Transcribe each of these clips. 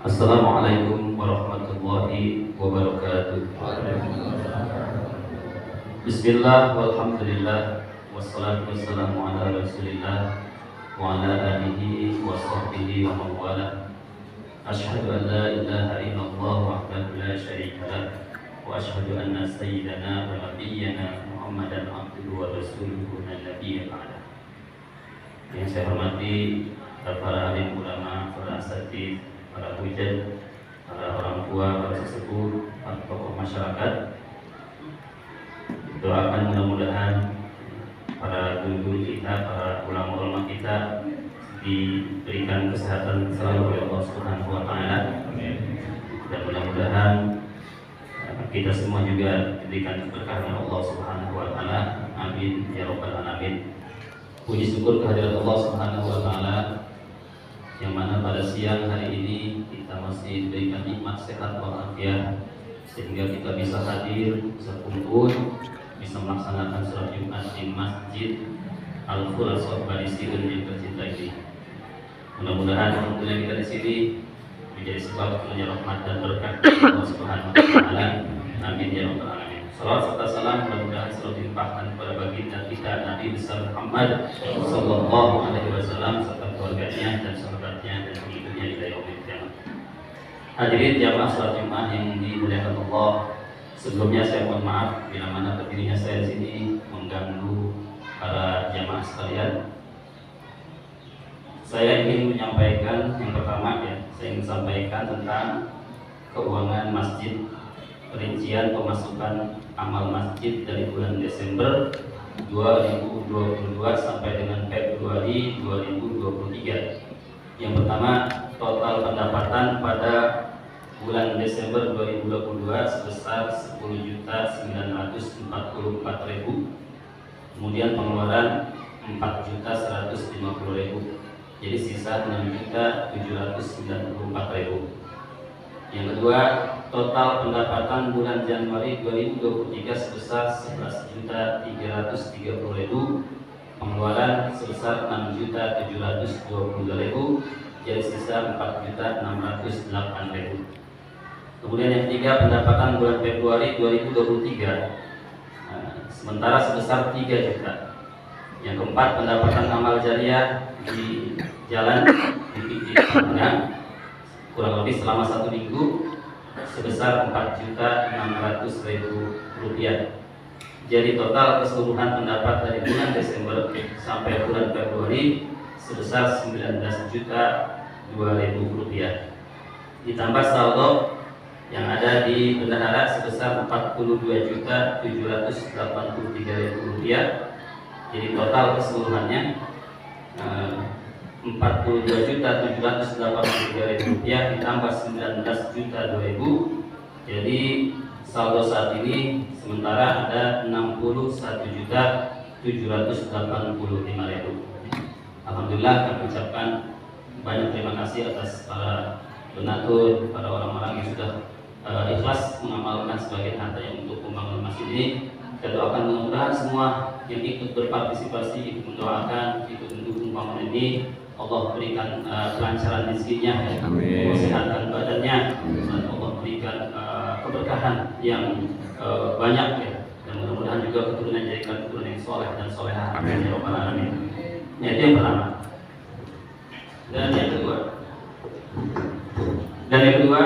Assalamualaikum warahmatullahi wabarakatuh. Bismillah walhamdulillah wassalatu wassalamu ala rasulillah wa ala alihi wa sahbihi wa mawala. Ashhadu an la ilaha illallah wahdahu la syarika lah wa ashhadu anna sayyidana wa nabiyyana Muhammadan abduhu wa rasuluhu la nabiyya ba'da. Yang saya hormati para alim ulama, para asatidz, para hujjah, para orang tua, para sesepuh, para tokoh masyarakat. Doakan mudah-mudahan para guru kita, para ulama-ulama kita diberikan kesehatan selalu oleh Allah Subhanahu wa taala. Dan mudah-mudahan kita semua juga diberikan keberkahan oleh Allah Subhanahu wa taala. Amin ya rabbal alamin. Puji syukur kehadirat Allah Subhanahu wa taala yang mana pada siang hari ini kita masih diberikan nikmat sehat walafiat sehingga kita bisa hadir, bisa kumpul, bisa melaksanakan sholat Jumat di Masjid Al-Khulasoh Bani Siun yang tercinta ini. Mudah-mudahan alhamdulillah kita di sini menjadi sebab turunnya rahmat dan berkah Allah Subhanahu wa taala. Amin ya rabbal alamin. Salawat serta salam mudah-mudahan selalu dilimpahkan kepada baginda kita Nabi besar Muhammad sallallahu alaihi wasallam serta keluarganya dan sahabatnya dan pengikutnya hingga yaumil qiyamah. Hadirin jamaah salat Jumat yang dimuliakan Allah, sebelumnya saya mohon maaf bila mana berdirinya saya di sini mengganggu para jamaah sekalian. Saya ingin menyampaikan yang pertama saya ingin sampaikan tentang keuangan masjid, perincian pemasukan amal masjid dari bulan Desember 2022 sampai dengan Februari 2023. Yang pertama, total pendapatan pada bulan Desember 2022 sebesar 10.944.000. Kemudian pengeluaran 4.150.000. Jadi sisa 6.794.000. Yang kedua, total pendapatan bulan Januari 2023 sebesar 11.330.000, pengeluaran sebesar 6.722.000, jadi sisa 4.608.000. Kemudian yang ketiga, pendapatan bulan Februari 2023 sementara sebesar 3 juta. Yang keempat, pendapatan amal jariah di jalan di kurang lebih selama 1 minggu sebesar 4.600.000 rupiah. Jadi total keseluruhan pendapat dari bulan Desember sampai bulan Februari sebesar 19.002.000 rupiah. Ditambah saldo yang ada di bendahara sebesar 42.783.000 rupiah. Jadi total keseluruhannya 42.783.000 rupiah ditambah 19.002.000. Jadi saldo saat ini sementara ada 61.785.000. Alhamdulillah, kami ucapkan banyak terima kasih atas para donatur, para orang-orang yang sudah ikhlas mengamalkan sebagian hartanya untuk membangun masjid ini. Kita doakan mudah-mudahan semua yang ikut berpartisipasi, ikut mendoakan, ikut mendukung bangunan ini, Allah berikan kelancaran rezekinya, kesehatan badannya, dan Allah berikan keberkahan yang banyak dan mudah-mudahan juga keturunan jadikan keturunan yang soleh dan solehah. Amin ya rabbal alamin. Itu yang pertama. Dan yang kedua,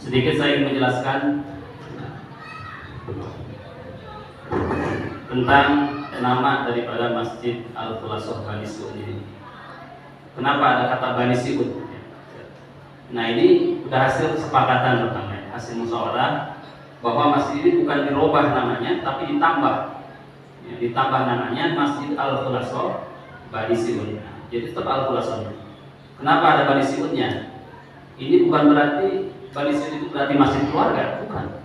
sedikit saya ingin menjelaskan tentang nama daripada Masjid Al-Khulasoh Bani Siun ini. Kenapa ada kata Bani Siun? Nah, ini sudah hasil kesepakatan pertama, hasil musyawarah bahwa masjid ini bukan dirubah namanya, tapi ditambah namanya Masjid Al-Khulasoh Bani Siun. Jadi tetap Al-Khulasoh. Kenapa ada Bani Siunnya? Ini bukan berarti Bani Siun itu berarti masjid keluarga, bukan.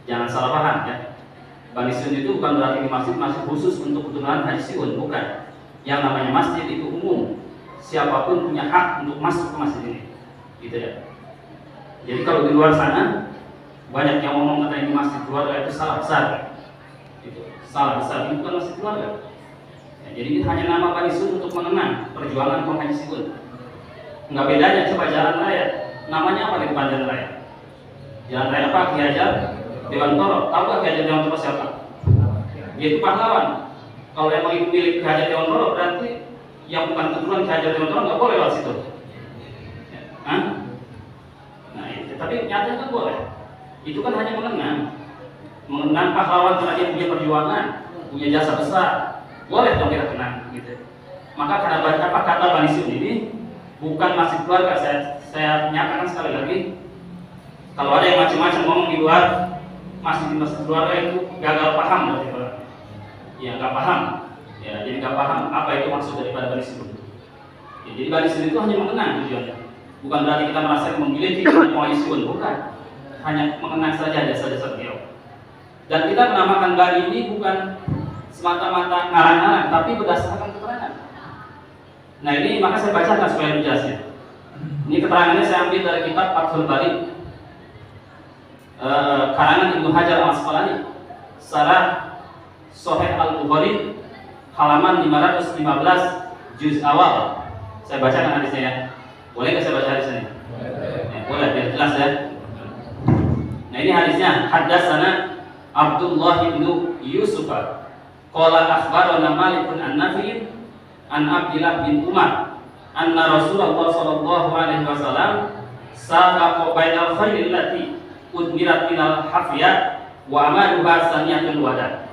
Jangan salah paham ya. Bani Siun itu bukan berarti masjid khusus untuk keturunan Haji Siun, bukan. Yang namanya masjid itu umum. Siapapun punya hak untuk masuk ke masjid ini. Gitu ya. Jadi kalau di luar sana banyak yang ngomong kata ini masjid keluarga, itu salah besar. Itu salah besar, ini bukan masjid keluarga. Ya, jadi ini hanya nama Bani Siun untuk mengenang perjuangan kaum Haji Siun. Nggak bedanya, coba jalan raya. Namanya apa di depan jalan raya? Jalan raya apa? Ki Hajar Dewantoro. Tahu nggak Ki Hajar Dewantoro siapa? Dia itu pahlawan. Kalau emang itu milik Ki Hajar Dewantoro, berarti yang bukan keturunan Ki Hajar Dewantoro nggak boleh lewat situ. Hah? Nah, itu. Tapi nyatanya kan boleh. Itu kan hanya mengenang pahlawan karena dia punya perjuangan, punya jasa besar. Boleh dong kita kenang, gitu. Maka karena apa kata Bani Sun ini bukan masjid keluarga. Saya nyatakan sekali lagi, kalau ada yang macam-macam ngomong di luar masjid keluarga itu gagal paham berarti Pak. Ya nggak paham, ya jadi nggak paham apa itu maksud daripada Bani Sun. Ya, jadi Bani Sun itu hanya mengenang tujuannya. Bukan berarti kita merasa memiliki Bani Sun, bukan. Hanya mengenang saja jasa-jasa beliau. Dan kita menamakan Bani ini bukan semata-mata ngarang-ngarang, tapi berdasarkan keterangan. Nah ini maka saya bacakan supaya lebih jelas ya. Ini keterangannya saya ambil dari kitab Fathul Bari, karangan Ibnu Hajar Al-Asqalani, Syarah Sahih Al-Bukhari, halaman 515 juz awal. Saya bacakan hadisnya ya. Boleh nggak saya baca hadisnya? Ya, boleh, biar jelas ya. Nah ini hadisnya. Haddatsana Abdullah bin Yusuf. Qala akhbarana Malik bin An-Nafi' an Abdullah bin Umar anna Rasulullah sallallahu alaihi wasallam sabaqa bainal khairil lati udmirat minal hafiyah wa amaluha saniyatul wada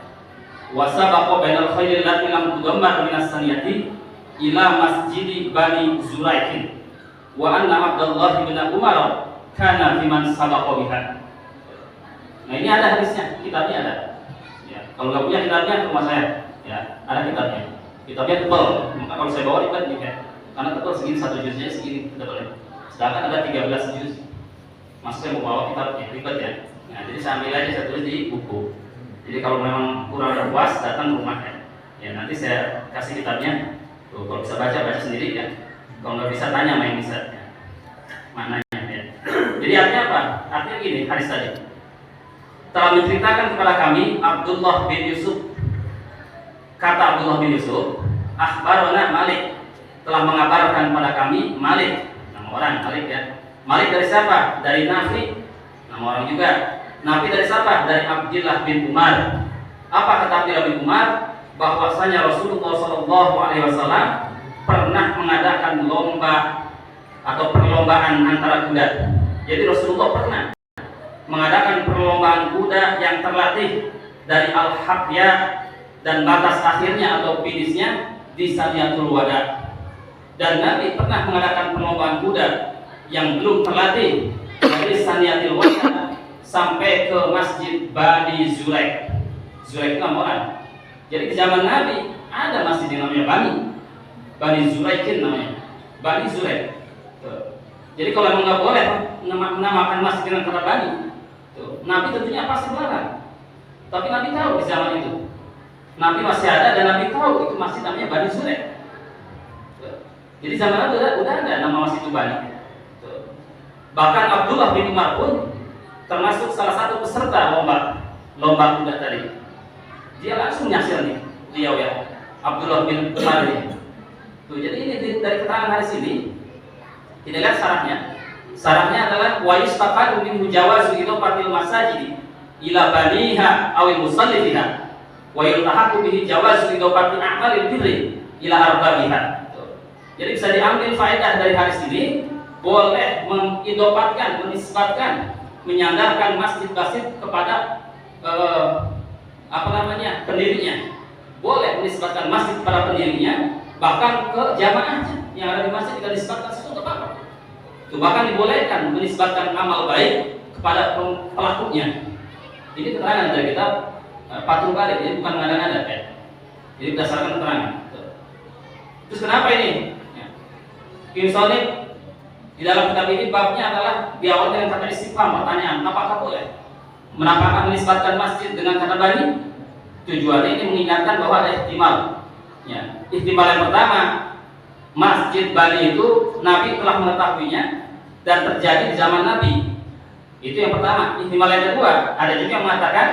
wa sabaqa bainal khairil lati lam tudammar minas saniyati ila masjidi Bani Zuraikin wa anna Abdullah bin Umar kana fiman sabaqa biha. Nah ini ada hadisnya, kitabnya ada. Ya, kalau nggak punya kitabnya ke rumah saya, ya ada kitabnya. Kitabnya tebal, maka kalau saya bawa ribet nih ya, karena tebal segini satu juznya segini tebal. Sedangkan ada 13 juz. Mas saya mau bawa kitabnya ribet ya. Nah jadi saya ambil aja saya tulis di buku. Jadi kalau memang kurang puas datang ke rumahnya. Ya nanti saya kasih kitabnya. Tuh, kalau bisa baca sendiri ya. Kalau nggak bisa tanya main bisa. Ya. Mananya ya. Jadi artinya apa? Artinya gini hadis tadi. Telah menceritakan kepada kami Abdullah bin Yusuf. Kata Abdullah bin Yusuf, akhbarana Malik, telah mengabarkan kepada kami Malik, nama orang Malik ya. Malik dari siapa? Dari Nafi, nama orang juga. Nafi dari siapa? Dari Abdullah bin Umar. Apa kata Abdullah bin Umar? Bahwasanya Rasulullah SAW pernah mengadakan lomba atau perlombaan antara kuda. Jadi Rasulullah pernah mengadakan perlombaan kuda yang terlatih dari al-hafyah dan batas akhirnya atau finishnya di Saniyatul Wada. Dan Nabi pernah mengadakan perlombaan kuda yang belum terlatih dari Saniyatul Wada sampai ke Masjid Bani Zuraik. Zuraik itu nama orang. Jadi di zaman Nabi ada masjid yang namanya Bani Zuraikin namanya. Bani Zuraik. Jadi kalau memang nggak boleh menamakan masjid dengan kata Bani, Nabi tentunya pasti melarang. Tapi Nabi tahu di zaman itu. Nabi masih ada dan Nabi tahu itu masjid namanya Bani Zuraik. Jadi zaman itu udah ada nama masjid itu Bani. Bahkan Abdullah bin Umar pun termasuk salah satu peserta lomba kuda tadi. Dia langsung nyasir nih, beliau ya, Abdullah bin Umar ini. Tuh, jadi ini dari keterangan hadis ini kita lihat syaratnya. Syaratnya adalah wa yustaqadu min jawazu idafatil masajid ila baniha aw musallifiha. Wa yultahaku bihi jawazu idofati a'malil birri ila arbabiha. Jadi bisa diambil faedah dari hadis ini, boleh mengidofatkan, menisbatkan, menyandarkan masjid-masjid kepada pendirinya. Boleh menisbatkan masjid kepada pendirinya, bahkan ke jamaahnya yang ada di masjid kita nisbatkan sesuatu apa. Itu bahkan dibolehkan menisbatkan amal baik kepada pelakunya. Ini keterangan dari kitab Fathul Bari, jadi bukan ngada-ngada ya. Jadi berdasarkan keterangan. Terus kenapa ini? Ya. Misalnya di dalam kitab ini babnya adalah diawali dengan kata istifham, pertanyaan, apakah boleh menisbatkan masjid dengan kata Bani? Tujuannya ini mengingatkan bahwa ada ihtimal. Ya. Ihtimal yang pertama, Masjid Bani itu Nabi telah mengetahuinya dan terjadi di zaman Nabi. Itu yang pertama. Ihtimal yang kedua, ada juga yang mengatakan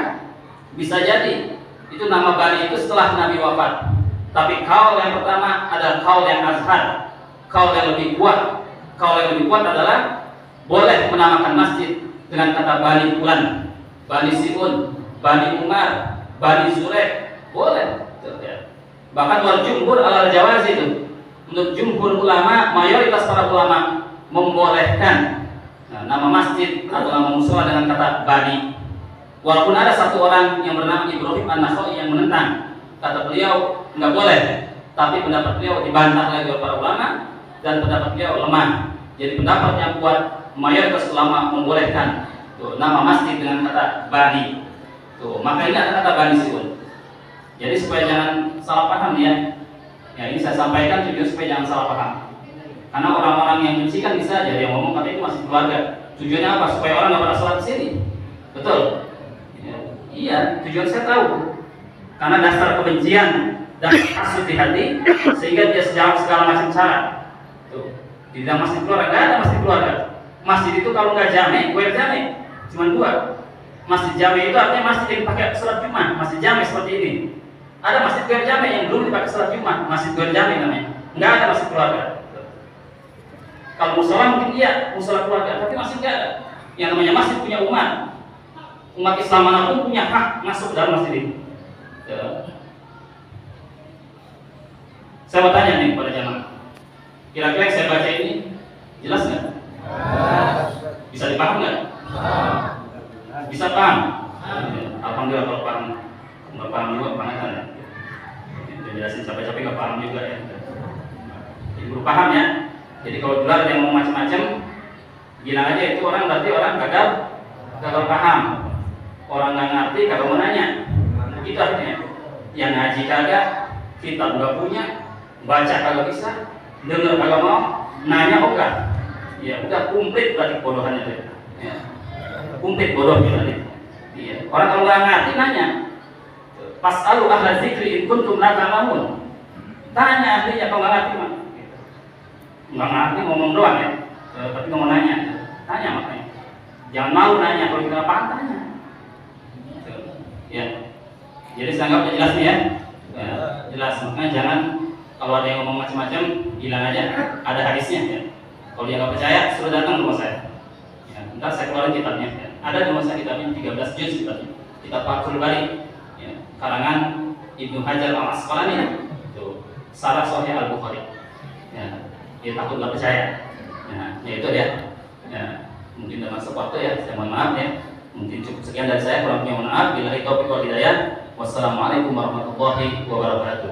bisa jadi itu nama Bani itu setelah Nabi wafat. Tapi kaul yang pertama adalah kaul yang azhar, kaul yang lebih kuat, Kalau yang lebih kuat adalah boleh menamakan masjid dengan kata Bani Fulan, Bani Si'un, Bani Umar, Bani Zurek, boleh. Bahkan wal jumhur alal jawaz itu. Menurut jumhur ulama, mayoritas para ulama membolehkan nama masjid atau nama musola dengan kata Bani. Walaupun ada satu orang yang bernama Ibrahim An-Nakhai yang menentang, kata beliau nggak boleh, tapi pendapat beliau dibantah lagi oleh para ulama dan pendapat beliau lemah. Jadi pendapat yang kuat mayoritas ulama membolehkan nama masjid dengan kata Bani. Maka ini ada kata Bani Si'un. Jadi supaya jangan salah paham ya. Ya ini saya sampaikan tujuan supaya jangan salah paham. Karena orang-orang yang benci kan bisa aja yang ngomong kata itu masih keluarga. Tujuannya apa? Supaya orang nggak pada sholat di sini. Betul? Ya, iya, tujuan saya tahu. Karena dasar kebencian dan hasut di hati sehingga dia segala macam cara. Tuh. Di dalam masjid keluarga nggak ada masjid keluarga. Masjid itu kalau nggak jame, gue jame, cuma dua. Masjid jame itu artinya masjid yang dipakai sholat Jumat. Masjid jame seperti ini. Ada masjid gue jame yang belum dipakai sholat Jumat. Masjid gue jame namanya. Nggak ada masjid keluarga. Kalau musola mungkin iya, musola keluarga, tapi masjid nggak ada. Yang namanya masjid punya umat. Umat Islam manapun punya hak masuk dalam masjid ini. Ya. Saya mau tanya nih kepada jamaah. Kira-kira yang saya baca ini jelas nggak? Bisa dipaham nggak? Bisa paham? Alhamdulillah kalau paham. Nggak paham juga pangan ya. Jelasin capek-capek nggak paham juga ya. Ibu paham ya? Jadi kalau gelar yang mau macam-macam, bilang aja itu orang berarti orang gagal paham. Orang nggak ngerti kagak mau nanya. Itu artinya. Yang ngaji kagak, kitab nggak punya, baca kagak bisa, dengar kagak mau, nanya enggak. Ya udah komplit berarti bodohannya itu. Ya. Komplit bodoh berarti. Iya. Orang kalau nggak ngerti nanya. Pas'alu ahla dzikri in kuntum la ta'lamun. Tanya ahlinya kalau nggak ngerti mah. Nggak ngerti ngomong doang ya, tapi nggak mau nanya. Tanya makanya. Jangan malu nanya, kalau kita paham tanya. Ya. Jadi saya anggap jelas nih ya. Ya, jelas. Makanya jangan kalau ada yang ngomong macam-macam, bilang aja ada hadisnya ya. Kalau dia nggak percaya, suruh datang ke rumah saya. Ya, ntar saya keluarin kitabnya. Ya. Ada di rumah saya kitabnya 13 juz kitabnya. Kitab Fathul Bari. Ya. Karangan Ibnu Hajar Al-Asqalani. Itu Syarah Sahih Al-Bukhari. Ya. Dia takut nggak percaya. Nah, ya itu ya. Ya. Mungkin udah masuk waktu ya. Saya mohon maaf ya. Mungkin cukup sekian dari saya. Kurang punya mohon maaf. Billahi taufiq wal hidayah. Wassalamualaikum warahmatullahi wabarakatuh.